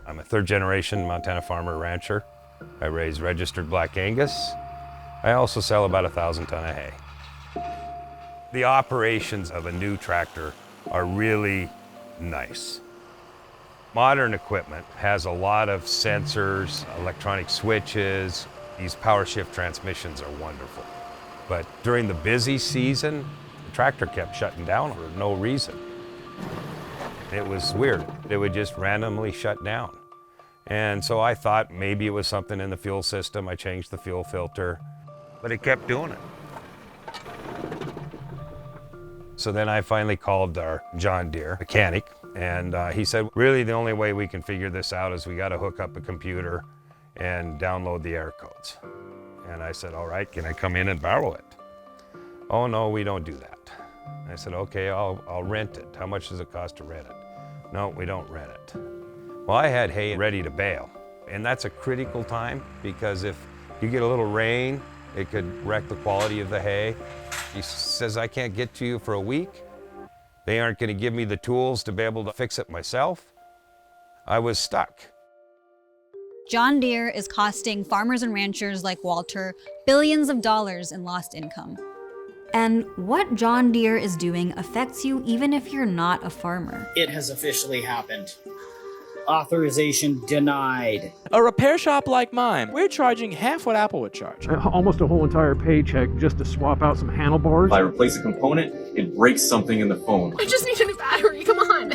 I'm a third-generation Montana farmer rancher. I raise registered Black Angus. I also sell about 1,000 ton of hay. The operations of a new tractor are really nice. Modern equipment has a lot of sensors, electronic switches. These power shift transmissions are wonderful. But during the busy season, the tractor kept shutting down for no reason. It was weird. It would just randomly shut down. And so I thought maybe it was something in the fuel system. I changed the fuel filter, but it kept doing it. So then I finally called our John Deere mechanic, and he said, really the only way we can figure this out is we got to hook up a computer and download the error codes. And I said, all right, can I come in and borrow it? Oh no, we don't do that. I said, okay, I'll rent it. How much does it cost to rent it? No, we don't rent it. Well, I had hay ready to bale, and that's a critical time because if you get a little rain, it could wreck the quality of the hay. He says, I can't get to you for a week. They aren't going to give me the tools to be able to fix it myself. I was stuck. John Deere is costing farmers and ranchers like Walter billions of dollars in lost income. And what John Deere is doing affects you even if you're not a farmer. It has officially happened. Authorization denied. A repair shop like mine, we're charging half what Apple would charge. Almost a whole entire paycheck just to swap out some handlebars. If I replace a component, it breaks something in the phone. I just need a new battery, come on!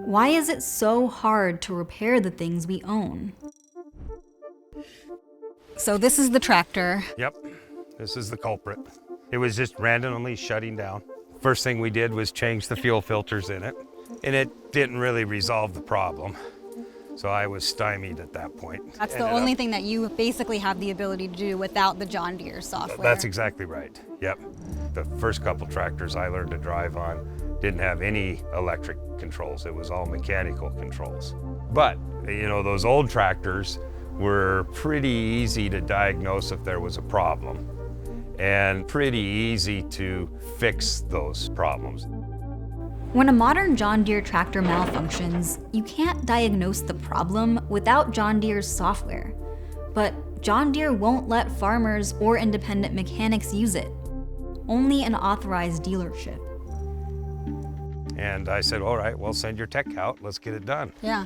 Why is it so hard to repair the things we own? So this is the tractor. Yep, this is the culprit. It was just randomly shutting down. First thing we did was change the fuel filters in it, and it didn't really resolve the problem. So I was stymied at that point. That's the only thing that you basically have the ability to do without the John Deere software. That's exactly right, yep. The first couple tractors I learned to drive on didn't have any electric controls. It was all mechanical controls. But, you know, those old tractors were pretty easy to diagnose if there was a problem, and pretty easy to fix those problems. When a modern John Deere tractor malfunctions, you can't diagnose the problem without John Deere's software. But John Deere won't let farmers or independent mechanics use it. Only an authorized dealership. And I said, all right, well, send your tech out, let's get it done. Yeah.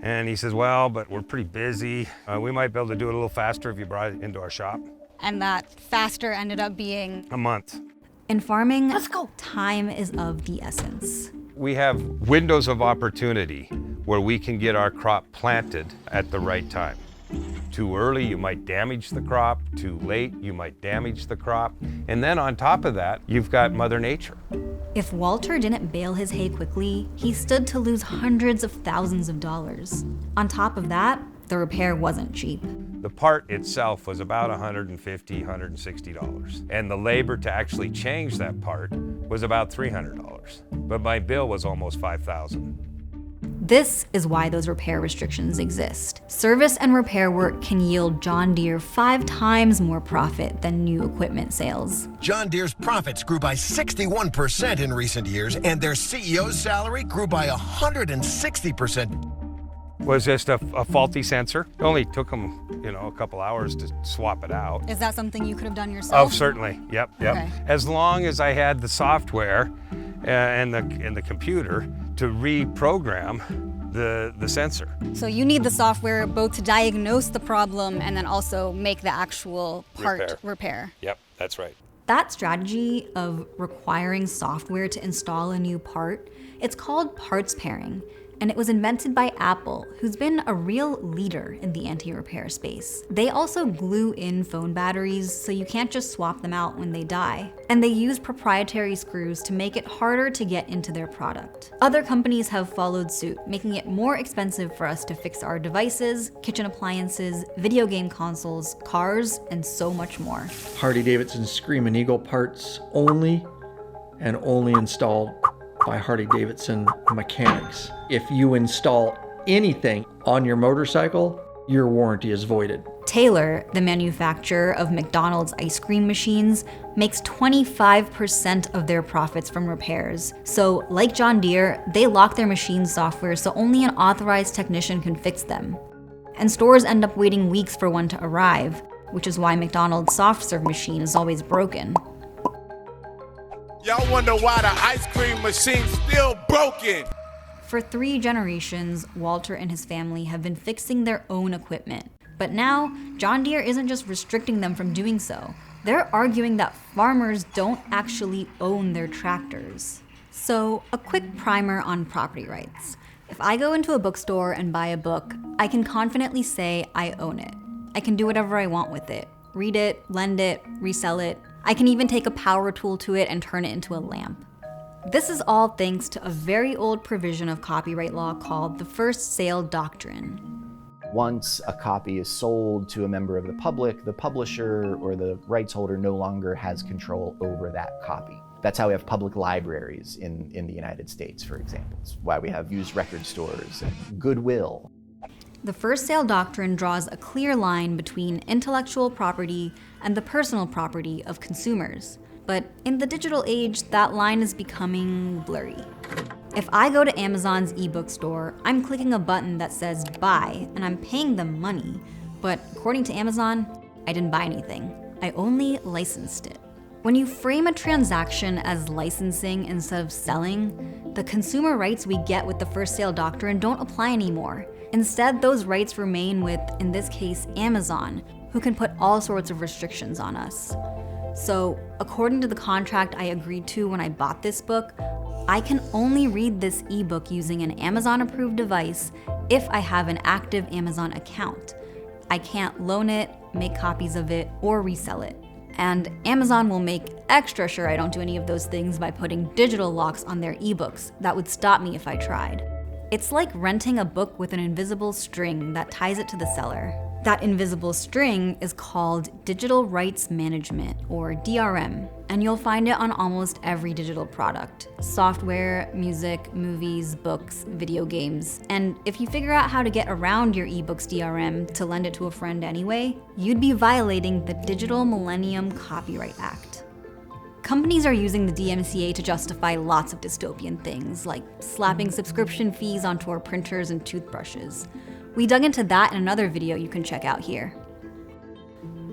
And he says, well, but we're pretty busy. We might be able to do it a little faster if you brought it into our shop. And that faster ended up being A month. in farming, Let's go. time is of the essence. We have windows of opportunity where we can get our crop planted at the right time. Too early, you might damage the crop. Too late, you might damage the crop. And then on top of that, you've got Mother Nature. If Walter didn't bale his hay quickly, he stood to lose hundreds of thousands of dollars. On top of that, the repair wasn't cheap. The part itself was about $150, $160. And the labor to actually change that part was about $300. But my bill was almost $5,000. This is why those repair restrictions exist. Service and repair work can yield John Deere 5 times more profit than new equipment sales. John Deere's profits grew by 61% in recent years, and their CEO's salary grew by 160%. Was just a faulty sensor. It only took them, a couple hours to swap it out. Is that something you could have done yourself? Oh, certainly. Yep. Okay. As long as I had the software and the computer to reprogram the sensor. So you need the software both to diagnose the problem and then also make the actual part repair. Yep, that's right. That strategy of requiring software to install a new part, it's called parts pairing. And it was invented by Apple, who's been a real leader in the anti-repair space. They also glue in phone batteries so you can't just swap them out when they die. And they use proprietary screws to make it harder to get into their product. Other companies have followed suit, making it more expensive for us to fix our devices, kitchen appliances, video game consoles, cars, and so much more. Harley-Davidson Screamin' Eagle parts only and only installed by Harley-Davidson mechanics. If you install anything on your motorcycle, your warranty is voided. Taylor, the manufacturer of McDonald's ice cream machines, makes 25% of their profits from repairs. So, like John Deere, they lock their machine software so only an authorized technician can fix them. And stores end up waiting weeks for one to arrive, which is why McDonald's soft serve machine is always broken. Y'all wonder why the ice cream machine's still broken. For 3 generations, Walter and his family have been fixing their own equipment. But now, John Deere isn't just restricting them from doing so. They're arguing that farmers don't actually own their tractors. So, a quick primer on property rights. If I go into a bookstore and buy a book, I can confidently say I own it. I can do whatever I want with it. Read it, lend it, resell it. I can even take a power tool to it and turn it into a lamp. This is all thanks to a very old provision of copyright law called the First Sale Doctrine. Once a copy is sold to a member of the public, the publisher or the rights holder no longer has control over that copy. That's how we have public libraries in the United States, for example. It's why we have used record stores and Goodwill. The First Sale Doctrine draws a clear line between intellectual property and the personal property of consumers. But in the digital age, that line is becoming blurry. If I go to Amazon's ebook store, I'm clicking a button that says buy, and I'm paying them money. But according to Amazon, I didn't buy anything. I only licensed it. When you frame a transaction as licensing instead of selling, the consumer rights we get with the First Sale Doctrine don't apply anymore. Instead, those rights remain with, in this case, Amazon, who can put all sorts of restrictions on us. So, according to the contract I agreed to when I bought this book, I can only read this ebook using an Amazon-approved device if I have an active Amazon account. I can't loan it, make copies of it, or resell it. And Amazon will make extra sure I don't do any of those things by putting digital locks on their ebooks that would stop me if I tried. It's like renting a book with an invisible string that ties it to the seller. That invisible string is called Digital Rights Management, or DRM, and you'll find it on almost every digital product: software, music, movies, books, video games. And if you figure out how to get around your ebook's DRM to lend it to a friend anyway, you'd be violating the Digital Millennium Copyright Act. Companies are using the DMCA to justify lots of dystopian things, like slapping subscription fees onto our printers and toothbrushes. We dug into that in another video you can check out here.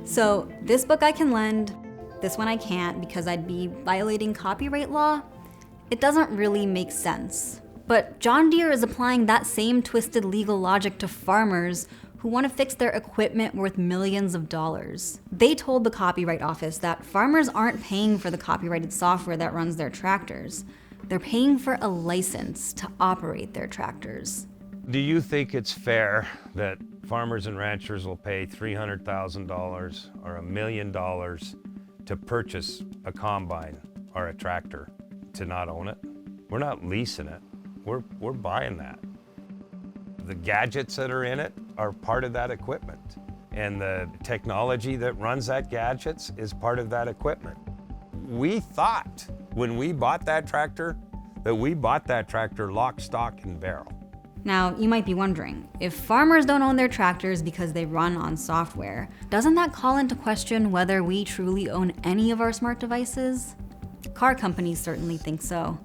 So, this book I can lend, this one I can't because I'd be violating copyright law? It doesn't really make sense. But John Deere is applying that same twisted legal logic to farmers who want to fix their equipment worth millions of dollars. They told the Copyright Office that farmers aren't paying for the copyrighted software that runs their tractors. They're paying for a license to operate their tractors. Do you think it's fair that farmers and ranchers will pay $300,000 or $1 million to purchase a combine or a tractor to not own it? We're not leasing it, we're buying that. The gadgets that are in it are part of that equipment, and the technology that runs that gadgets is part of that equipment. We thought when we bought that tractor that we bought that tractor lock, stock, and barrel. Now, you might be wondering, if farmers don't own their tractors because they run on software, doesn't that call into question whether we truly own any of our smart devices? Car companies certainly think so.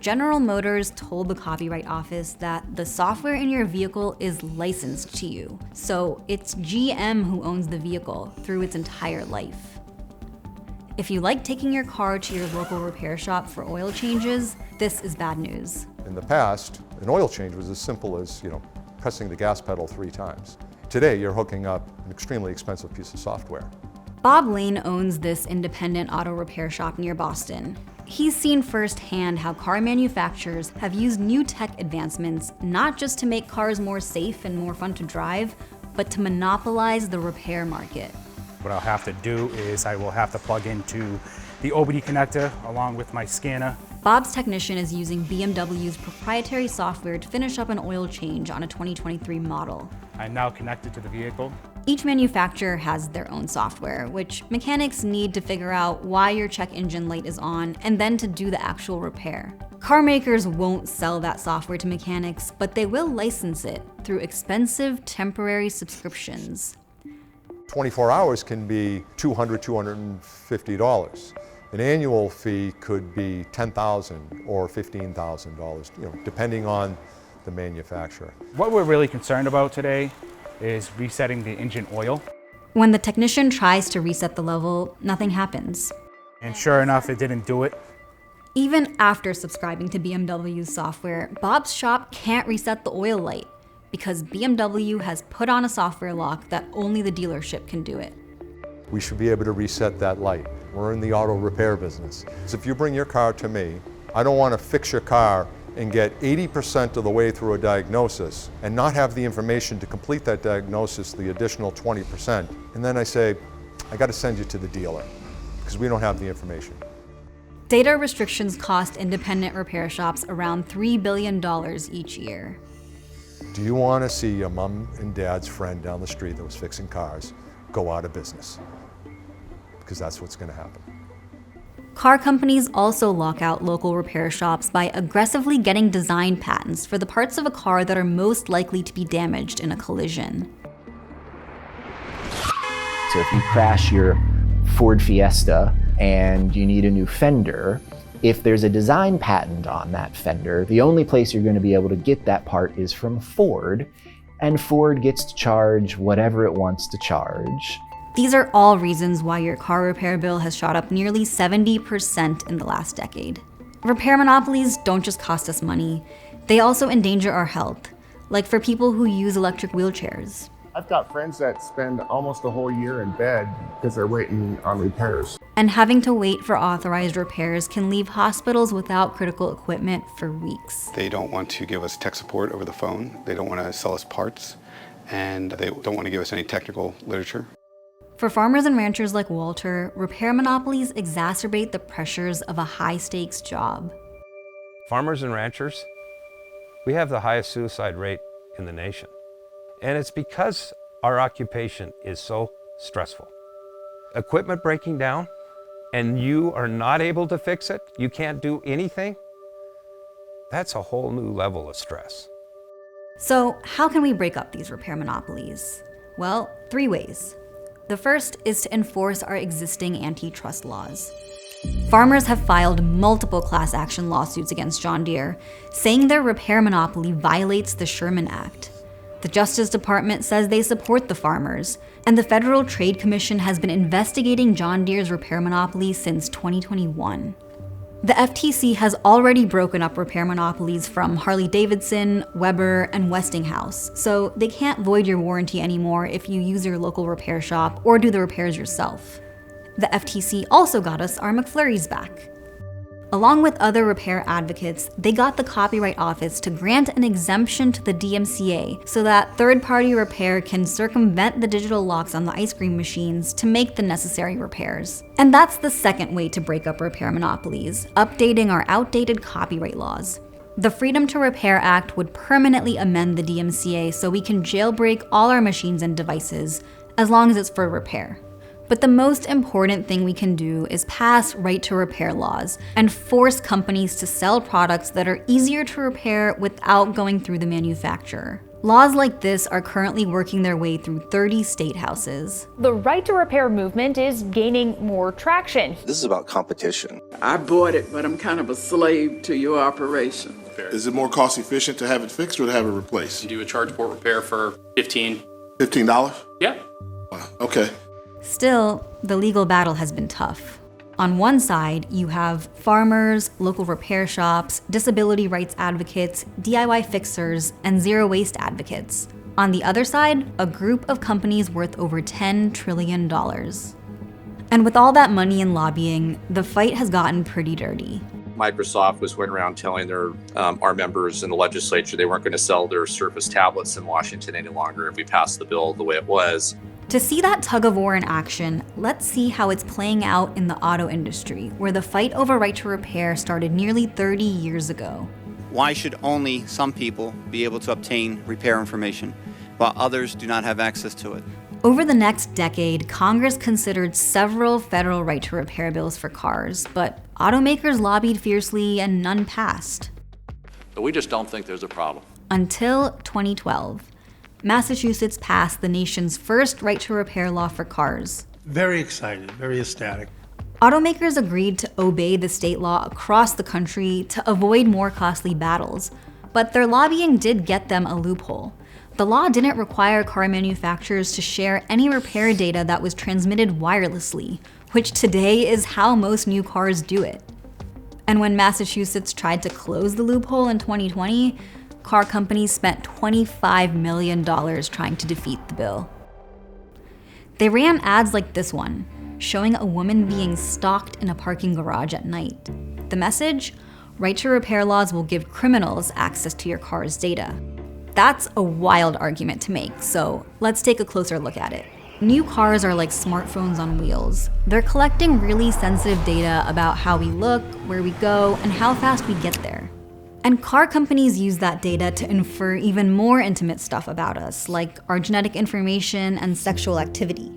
General Motors told the Copyright Office that the software in your vehicle is licensed to you, so it's GM who owns the vehicle through its entire life. If you like taking your car to your local repair shop for oil changes, this is bad news. In the past, an oil change was as simple as, pressing the gas pedal 3 times. Today, you're hooking up an extremely expensive piece of software. Bob Lane owns this independent auto repair shop near Boston. He's seen firsthand how car manufacturers have used new tech advancements not just to make cars more safe and more fun to drive, but to monopolize the repair market. What I'll have to do is I will have to plug into the OBD connector along with my scanner. Bob's technician is using BMW's proprietary software to finish up an oil change on a 2023 model. I'm now connected to the vehicle. Each manufacturer has their own software, which mechanics need to figure out why your check engine light is on and then to do the actual repair. Car makers won't sell that software to mechanics, but they will license it through expensive temporary subscriptions. 24 hours can be $200, $250. An annual fee could be $10,000 or $15,000, depending on the manufacturer. What we're really concerned about today is resetting the engine oil. When the technician tries to reset the level, nothing happens. And sure enough, it didn't do it. Even after subscribing to BMW's software, Bob's shop can't reset the oil light because BMW has put on a software lock that only the dealership can do it. We should be able to reset that light. We're in the auto repair business. So if you bring your car to me, I don't want to fix your car and get 80% of the way through a diagnosis and not have the information to complete that diagnosis, the additional 20%. And then I say, I got to send you to the dealer because we don't have the information. Data restrictions cost independent repair shops around $3 billion each year. Do you want to see your mom and dad's friend down the street that was fixing cars go out of business? Because that's what's going to happen. Car companies also lock out local repair shops by aggressively getting design patents for the parts of a car that are most likely to be damaged in a collision. So if you crash your Ford Fiesta and you need a new fender, if there's a design patent on that fender, the only place you're going to be able to get that part is from Ford, and Ford gets to charge whatever it wants to charge. These are all reasons why your car repair bill has shot up nearly 70% in the last decade. Repair monopolies don't just cost us money, they also endanger our health, like for people who use electric wheelchairs. I've got friends that spend almost a whole year in bed because they're waiting on repairs. And having to wait for authorized repairs can leave hospitals without critical equipment for weeks. They don't want to give us tech support over the phone, they don't want to sell us parts, and they don't want to give us any technical literature. For farmers and ranchers like Walter, repair monopolies exacerbate the pressures of a high-stakes job. Farmers and ranchers, we have the highest suicide rate in the nation. And it's because our occupation is so stressful. Equipment breaking down, and you are not able to fix it, you can't do anything, that's a whole new level of stress. So how can we break up these repair monopolies? Well, 3 ways. The first is to enforce our existing antitrust laws. Farmers have filed multiple class action lawsuits against John Deere, saying their repair monopoly violates the Sherman Act. The Justice Department says they support the farmers, and the Federal Trade Commission has been investigating John Deere's repair monopoly since 2021. The FTC has already broken up repair monopolies from Harley-Davidson, Weber, and Westinghouse, so they can't void your warranty anymore if you use your local repair shop or do the repairs yourself. The FTC also got us our McFlurries back. Along with other repair advocates, they got the Copyright Office to grant an exemption to the DMCA so that third-party repair can circumvent the digital locks on the ice cream machines to make the necessary repairs. And that's the second way to break up repair monopolies, updating our outdated copyright laws. The Freedom to Repair Act would permanently amend the DMCA so we can jailbreak all our machines and devices, as long as it's for repair. But the most important thing we can do is pass right to repair laws and force companies to sell products that are easier to repair without going through the manufacturer. Laws like this are currently working their way through 30 state houses. The right to repair movement is gaining more traction. This is about competition. I bought it, but I'm kind of a slave to your operation. Is it more cost efficient to have it fixed or to have it replaced? You do a charge port repair for $15. $15? Yeah. Wow. Okay. Still, the legal battle has been tough. On one side, you have farmers, local repair shops, disability rights advocates, DIY fixers, and zero waste advocates. On the other side, a group of companies worth over $10 trillion. And with all that money and lobbying, the fight has gotten pretty dirty. Microsoft was going around telling our members in the legislature they weren't going to sell their Surface tablets in Washington any longer if we passed the bill the way it was. To see that tug of war in action, let's see how it's playing out in the auto industry, where the fight over right to repair started nearly 30 years ago. Why should only some people be able to obtain repair information, while others do not have access to it? Over the next decade, Congress considered several federal right to repair bills for cars, but automakers lobbied fiercely and none passed. But we just don't think there's a problem. Until 2012. Massachusetts passed the nation's first right-to-repair law for cars. Very excited, very ecstatic. Automakers agreed to obey the state law across the country to avoid more costly battles, but their lobbying did get them a loophole. The law didn't require car manufacturers to share any repair data that was transmitted wirelessly, which today is how most new cars do it. And when Massachusetts tried to close the loophole in 2020, car companies spent $25 million trying to defeat the bill. They ran ads like this one, showing a woman being stalked in a parking garage at night. The message? Right-to-repair laws will give criminals access to your car's data. That's a wild argument to make, so let's take a closer look at it. New cars are like smartphones on wheels. They're collecting really sensitive data about how we look, where we go, and how fast we get there. And car companies use that data to infer even more intimate stuff about us, like our genetic information and sexual activity.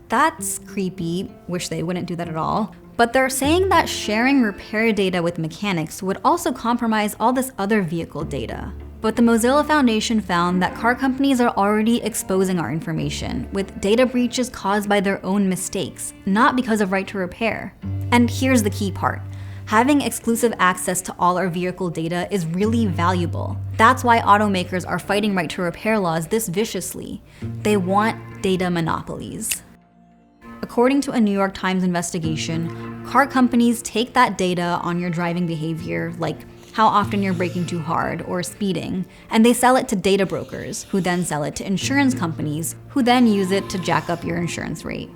That's creepy, wish they wouldn't do that at all. But they're saying that sharing repair data with mechanics would also compromise all this other vehicle data. But the Mozilla Foundation found that car companies are already exposing our information, with data breaches caused by their own mistakes, not because of right to repair. And here's the key part. Having exclusive access to all our vehicle data is really valuable. That's why automakers are fighting right to repair laws this viciously. They want data monopolies. According to a New York Times investigation, car companies take that data on your driving behavior, like how often you're braking too hard or speeding, and they sell it to data brokers, who then sell it to insurance companies, who then use it to jack up your insurance rate.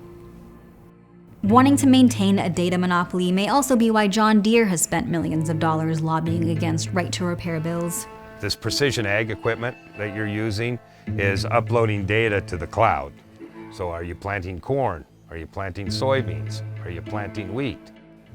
Wanting to maintain a data monopoly may also be why John Deere has spent millions of dollars lobbying against right-to-repair bills. This precision ag equipment that you're using is uploading data to the cloud. So are you planting corn? Are you planting soybeans? Are you planting wheat?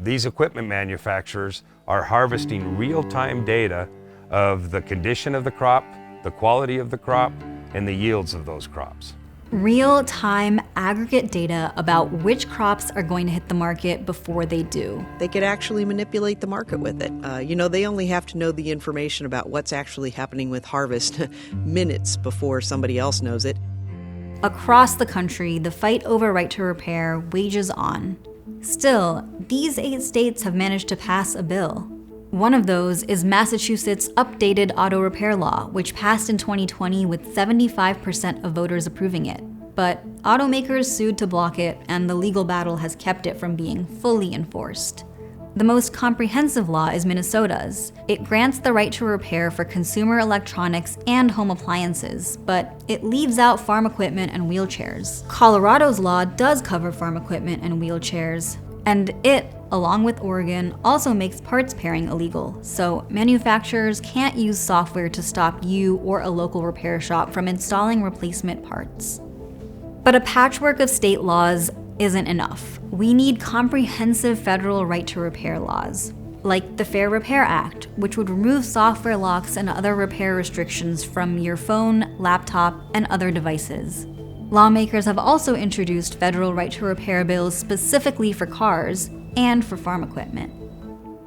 These equipment manufacturers are harvesting real-time data of the condition of the crop, the quality of the crop, and the yields of those crops. Real-time aggregate data about which crops are going to hit the market before they do. They could actually manipulate the market with it. They only have to know the information about what's actually happening with harvest minutes before somebody else knows it. Across the country, the fight over right to repair wages on. Still, these 8 states have managed to pass a bill. One of those is Massachusetts' updated auto repair law, which passed in 2020 with 75% of voters approving it. But automakers sued to block it, and the legal battle has kept it from being fully enforced. The most comprehensive law is Minnesota's. It grants the right to repair for consumer electronics and home appliances, but it leaves out farm equipment and wheelchairs. Colorado's law does cover farm equipment and wheelchairs, and it, along with Oregon, also makes parts pairing illegal, so manufacturers can't use software to stop you or a local repair shop from installing replacement parts. But a patchwork of state laws isn't enough. We need comprehensive federal right to repair laws, like the Fair Repair Act, which would remove software locks and other repair restrictions from your phone, laptop, and other devices. Lawmakers have also introduced federal right to repair bills specifically for cars and for farm equipment.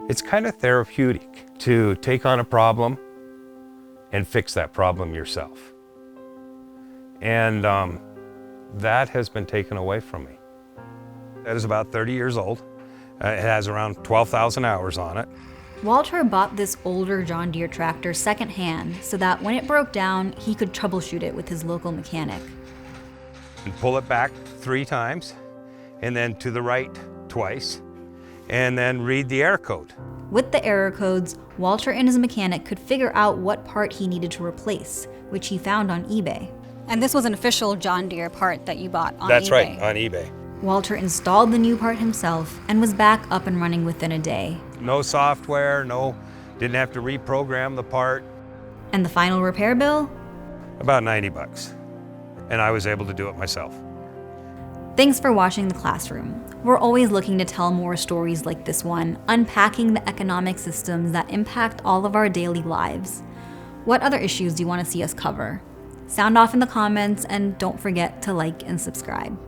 It's kind of therapeutic to take on a problem and fix that problem yourself. And that has been taken away from me. That is about 30 years old. It has around 12,000 hours on it. Walter bought this older John Deere tractor secondhand so that when it broke down, he could troubleshoot it with his local mechanic. And pull it back 3 times, and then to the right twice, and then read the error code. With the error codes, Walter and his mechanic could figure out what part he needed to replace, which he found on eBay. And this was an official John Deere part that you bought on eBay. That's right, on eBay. Walter installed the new part himself and was back up and running within a day. No software, didn't have to reprogram the part. And the final repair bill? About $90. And I was able to do it myself. Thanks for watching The Classroom. We're always looking to tell more stories like this one, unpacking the economic systems that impact all of our daily lives. What other issues do you want to see us cover? Sound off in the comments, and don't forget to like and subscribe.